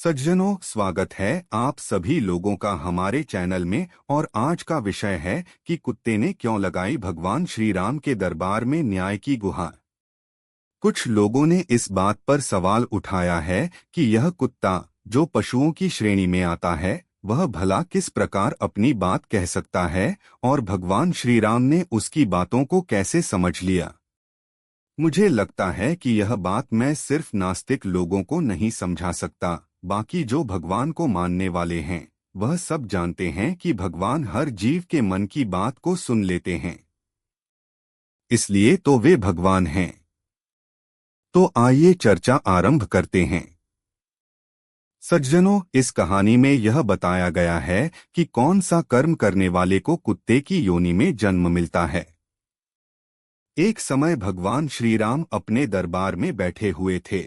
सज्जनों, स्वागत है आप सभी लोगों का हमारे चैनल में। और आज का विषय है कि कुत्ते ने क्यों लगाई भगवान श्री राम के दरबार में न्याय की गुहार। कुछ लोगों ने इस बात पर सवाल उठाया है कि यह कुत्ता जो पशुओं की श्रेणी में आता है, वह भला किस प्रकार अपनी बात कह सकता है और भगवान श्री राम ने उसकी बातों को कैसे समझ लिया। मुझे लगता है कि यह बात मैं सिर्फ नास्तिक लोगों को नहीं समझा सकता, बाकी जो भगवान को मानने वाले हैं वह सब जानते हैं कि भगवान हर जीव के मन की बात को सुन लेते हैं, इसलिए तो वे भगवान हैं। तो आइए चर्चा आरंभ करते हैं। सज्जनों, इस कहानी में यह बताया गया है कि कौन सा कर्म करने वाले को कुत्ते की योनि में जन्म मिलता है। एक समय भगवान श्री राम अपने दरबार में बैठे हुए थे।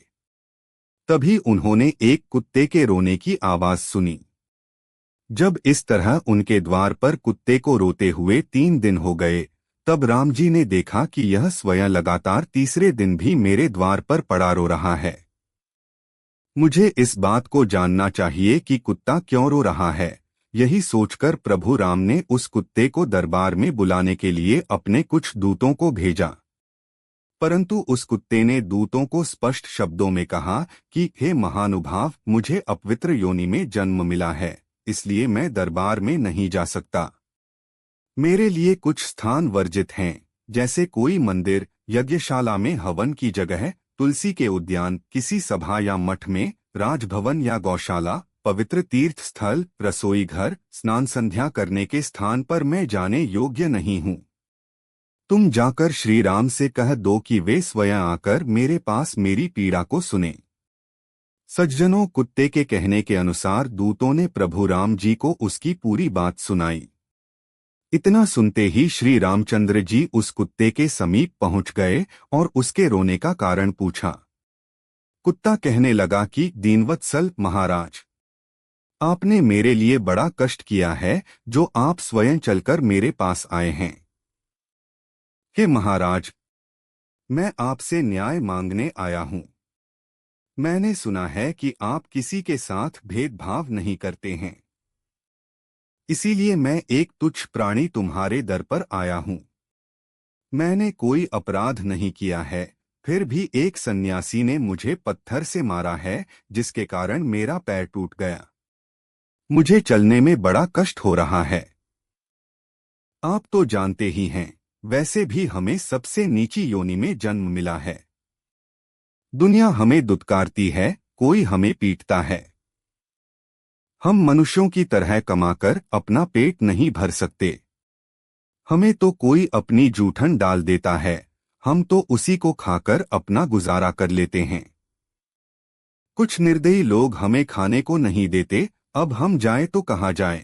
तभी उन्होंने एक कुत्ते के रोने की आवाज सुनी। जब इस तरह उनके द्वार पर कुत्ते को रोते हुए 3 दिन हो गए, तब राम जी ने देखा कि यह स्वयं लगातार तीसरे दिन भी मेरे द्वार पर पड़ा रो रहा है। मुझे इस बात को जानना चाहिए कि कुत्ता क्यों रो रहा है। यही सोचकर प्रभु राम ने उस कुत्ते को दरबार में बुलाने के लिए अपने कुछ दूतों को भेजा। परंतु उस कुत्ते ने दूतों को स्पष्ट शब्दों में कहा कि हे महानुभाव, मुझे अपवित्र योनि में जन्म मिला है, इसलिए मैं दरबार में नहीं जा सकता। मेरे लिए कुछ स्थान वर्जित हैं, जैसे कोई मंदिर, यज्ञशाला में हवन की जगह, तुलसी के उद्यान, किसी सभा या मठ में, राजभवन या गौशाला, पवित्र तीर्थ स्थल, रसोई घर, स्नान संध्या करने के स्थान पर मैं जाने योग्य नहीं हूँ। तुम जाकर श्री राम से कह दो कि वे स्वयं आकर मेरे पास मेरी पीड़ा को सुने। सज्जनों, कुत्ते के कहने के अनुसार दूतों ने प्रभु राम जी को उसकी पूरी बात सुनाई। इतना सुनते ही श्री रामचंद्र जी उस कुत्ते के समीप पहुंच गए और उसके रोने का कारण पूछा। कुत्ता कहने लगा कि दीनवत्सल महाराज, आपने मेरे लिए बड़ा कष्ट किया है जो आप स्वयं चलकर मेरे पास आए हैं। हे महाराज, मैं आपसे न्याय मांगने आया हूं। मैंने सुना है कि आप किसी के साथ भेदभाव नहीं करते हैं, इसीलिए मैं एक तुच्छ प्राणी तुम्हारे दर पर आया हूं। मैंने कोई अपराध नहीं किया है, फिर भी एक सन्यासी ने मुझे पत्थर से मारा है, जिसके कारण मेरा पैर टूट गया। मुझे चलने में बड़ा कष्ट हो रहा है। आप तो जानते ही हैं, वैसे भी हमें सबसे नीची योनि में जन्म मिला है। दुनिया हमें दुत्कारती है, कोई हमें पीटता है। हम मनुष्यों की तरह कमाकर अपना पेट नहीं भर सकते। हमें तो कोई अपनी जूठन डाल देता है, हम तो उसी को खाकर अपना गुजारा कर लेते हैं। कुछ निर्दयी लोग हमें खाने को नहीं देते, अब हम जाएं तो कहाँ जाएं?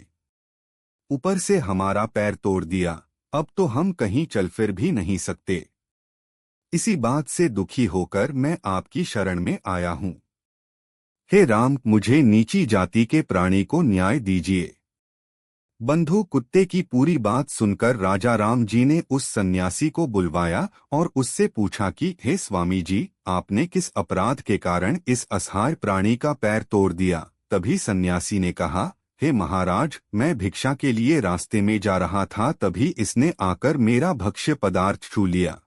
ऊपर से हमारा पैर तोड़ दिया, अब तो हम कहीं चल फिर भी नहीं सकते। इसी बात से दुखी होकर मैं आपकी शरण में आया हूं। हे राम, मुझे नीची जाति के प्राणी को न्याय दीजिए। बंधु, कुत्ते की पूरी बात सुनकर राजा राम जी ने उस सन्यासी को बुलवाया और उससे पूछा कि हे स्वामी जी, आपने किस अपराध के कारण इस असहाय प्राणी का पैर तोड़ दिया। तभी सन्यासी ने कहा, हे महाराज, मैं भिक्षा के लिए रास्ते में जा रहा था, तभी इसने आकर मेरा भक्ष्य पदार्थ छू लिया।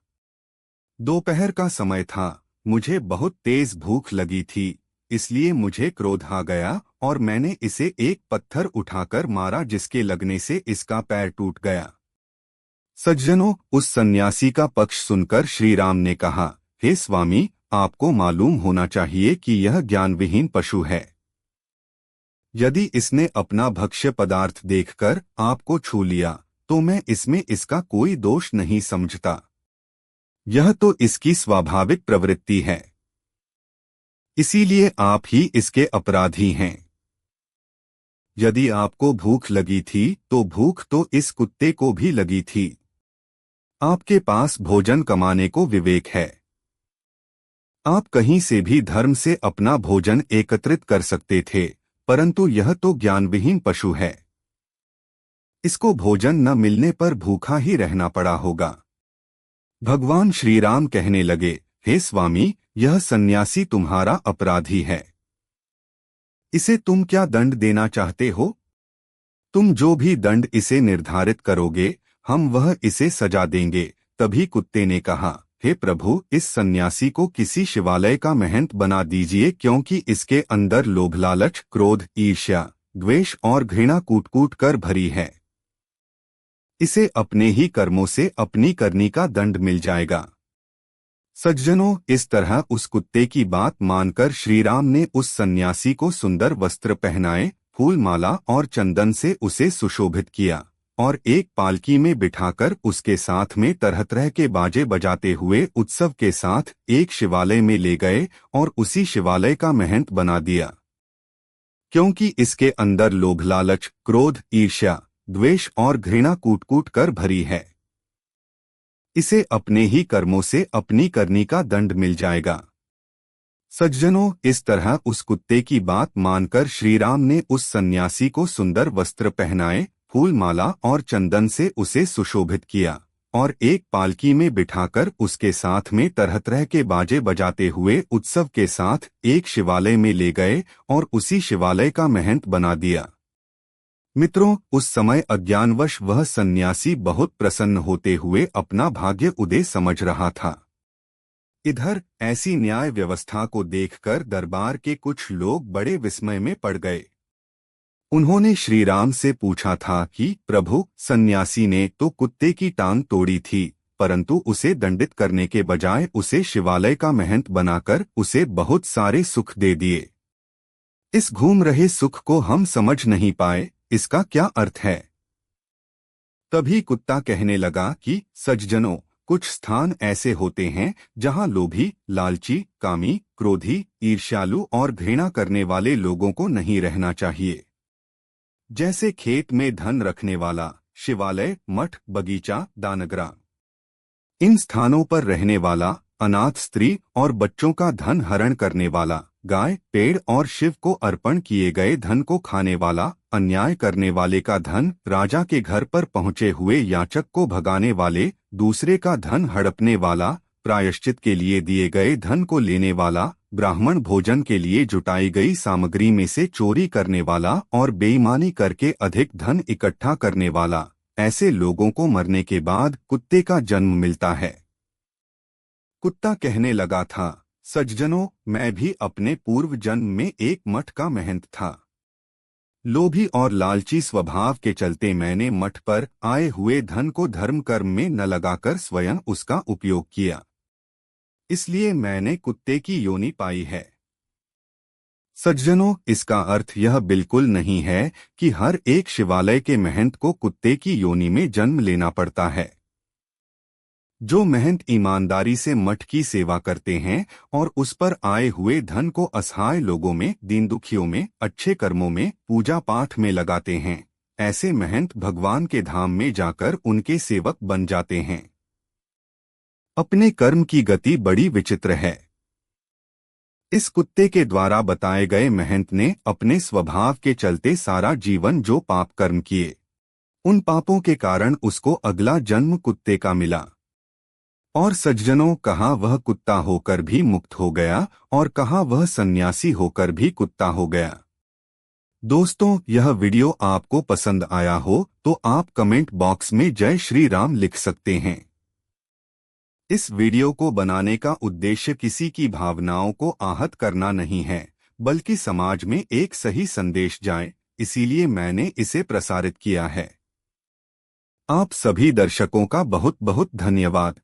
दोपहर का समय था, मुझे बहुत तेज भूख लगी थी, इसलिए मुझे क्रोध आ गया और मैंने इसे एक पत्थर उठाकर मारा, जिसके लगने से इसका पैर टूट गया। सज्जनों, उस सन्यासी का पक्ष सुनकर श्री राम ने कहा, हे स्वामी, आपको मालूम होना चाहिए कि यह ज्ञानविहीन पशु है। यदि इसने अपना भक्ष्य पदार्थ देखकर आपको छू लिया, तो मैं इसमें इसका कोई दोष नहीं समझता। यह तो इसकी स्वाभाविक प्रवृत्ति है, इसीलिए आप ही इसके अपराधी हैं। यदि आपको भूख लगी थी, तो भूख तो इस कुत्ते को भी लगी थी। आपके पास भोजन कमाने को विवेक है। आप कहीं से भी धर्म से अपना भोजन एकत्रित कर सकते थे, परंतु यह तो ज्ञानविहीन पशु है। इसको भोजन न मिलने पर भूखा ही रहना पड़ा होगा। भगवान श्री राम कहने लगे, हे स्वामी, यह सन्यासी तुम्हारा अपराधी है। इसे तुम क्या दंड देना चाहते हो? तुम जो भी दंड इसे निर्धारित करोगे, हम वह इसे सजा देंगे। तभी कुत्ते ने कहा, हे प्रभु, इस सन्यासी को किसी शिवालय का महंत बना दीजिए, क्योंकि इसके अंदर लोभ, लालच, क्रोध, ईर्ष्या, द्वेष और घृणा कूट कूट कर भरी है। इसे अपने ही कर्मों से अपनी करनी का दंड मिल जाएगा। सज्जनों, इस तरह उस कुत्ते की बात मानकर श्री राम ने उस सन्यासी को सुंदर वस्त्र पहनाए, फूल माला और चंदन से उसे सुशोभित किया और एक पालकी में बिठाकर उसके साथ में तरह तरह के बाजे बजाते हुए उत्सव के साथ एक शिवालय में ले गए और उसी शिवालय का महंत बना दिया। क्योंकि इसके अंदर लोभ, लालच, क्रोध, ईर्ष्या, द्वेष और घृणा कूट कूट कर भरी है। इसे अपने ही कर्मों से अपनी करनी का दंड मिल जाएगा। सज्जनों, इस तरह उस कुत्ते की बात मानकर श्री राम ने उस सन्यासी को सुंदर वस्त्र पहनाए, फूल माला और चंदन से उसे सुशोभित किया और एक पालकी में बिठाकर उसके साथ में तरह तरह के बाजे बजाते हुए उत्सव के साथ एक शिवालय में ले गए और उसी शिवालय का महंत बना दिया। मित्रों, उस समय अज्ञानवश वह सन्यासी बहुत प्रसन्न होते हुए अपना भाग्य उदय समझ रहा था। इधर ऐसी न्याय व्यवस्था को देखकर दरबार के कुछ लोग बड़े विस्मय में पड़ गए। उन्होंने श्री राम से पूछा था कि प्रभु, सन्यासी ने तो कुत्ते की टांग तोड़ी थी, परंतु उसे दंडित करने के बजाय उसे शिवालय का महंत बनाकर उसे बहुत सारे सुख दे दिए। इस घूम रहे सुख को हम समझ नहीं पाए, इसका क्या अर्थ है? तभी कुत्ता कहने लगा कि सज्जनों, कुछ स्थान ऐसे होते हैं जहां लोभी, लालची, कामी, क्रोधी, ईर्ष्यालु और घृणा करने वाले लोगों को नहीं रहना चाहिए। जैसे खेत में धन रखने वाला, शिवालय, मठ, बगीचा, दानगृह। इन स्थानों पर रहने वाला, अनाथ स्त्री और बच्चों का धन हरण करने वाला, गाय, पेड़ और शिव को अर्पण किए गए धन को खाने वाला, अन्याय करने वाले का धन, राजा के घर पर पहुंचे हुए याचक को भगाने वाले, दूसरे का धन हड़पने वाला, प्रायश्चित के लिए दिए गए धन को लेने वाला, ब्राह्मण भोजन के लिए जुटाई गई सामग्री में से चोरी करने वाला और बेईमानी करके अधिक धन इकट्ठा करने वाला, ऐसे लोगों को मरने के बाद कुत्ते का जन्म मिलता है। कुत्ता कहने लगा था, सज्जनों, मैं भी अपने पूर्व जन्म में एक मठ का महंत था। लोभी और लालची स्वभाव के चलते मैंने मठ पर आए हुए धन को धर्म कर्म में न लगाकर स्वयं उसका उपयोग किया, इसलिए मैंने कुत्ते की योनि पाई है। सज्जनों, इसका अर्थ यह बिल्कुल नहीं है कि हर एक शिवालय के महंत को कुत्ते की योनि में जन्म लेना पड़ता है। जो महंत ईमानदारी से मठ की सेवा करते हैं और उस पर आए हुए धन को असहाय लोगों में, दीन दुखियों में, अच्छे कर्मों में, पूजा पाठ में लगाते हैं, ऐसे महंत भगवान के धाम में जाकर उनके सेवक बन जाते हैं। अपने कर्म की गति बड़ी विचित्र है। इस कुत्ते के द्वारा बताए गए महंत ने अपने स्वभाव के चलते सारा जीवन जो पाप कर्म किए, उन पापों के कारण उसको अगला जन्म कुत्ते का मिला। और सज्जनों, कहाँ वह कुत्ता होकर भी मुक्त हो गया और कहाँ वह सन्यासी होकर भी कुत्ता हो गया। दोस्तों, यह वीडियो आपको पसंद आया हो तो आप कमेंट बॉक्स में जय श्री राम लिख सकते हैं। इस वीडियो को बनाने का उद्देश्य किसी की भावनाओं को आहत करना नहीं है, बल्कि समाज में एक सही संदेश जाए, इसीलिए मैंने इसे प्रसारित किया है। आप सभी दर्शकों का बहुत बहुत धन्यवाद।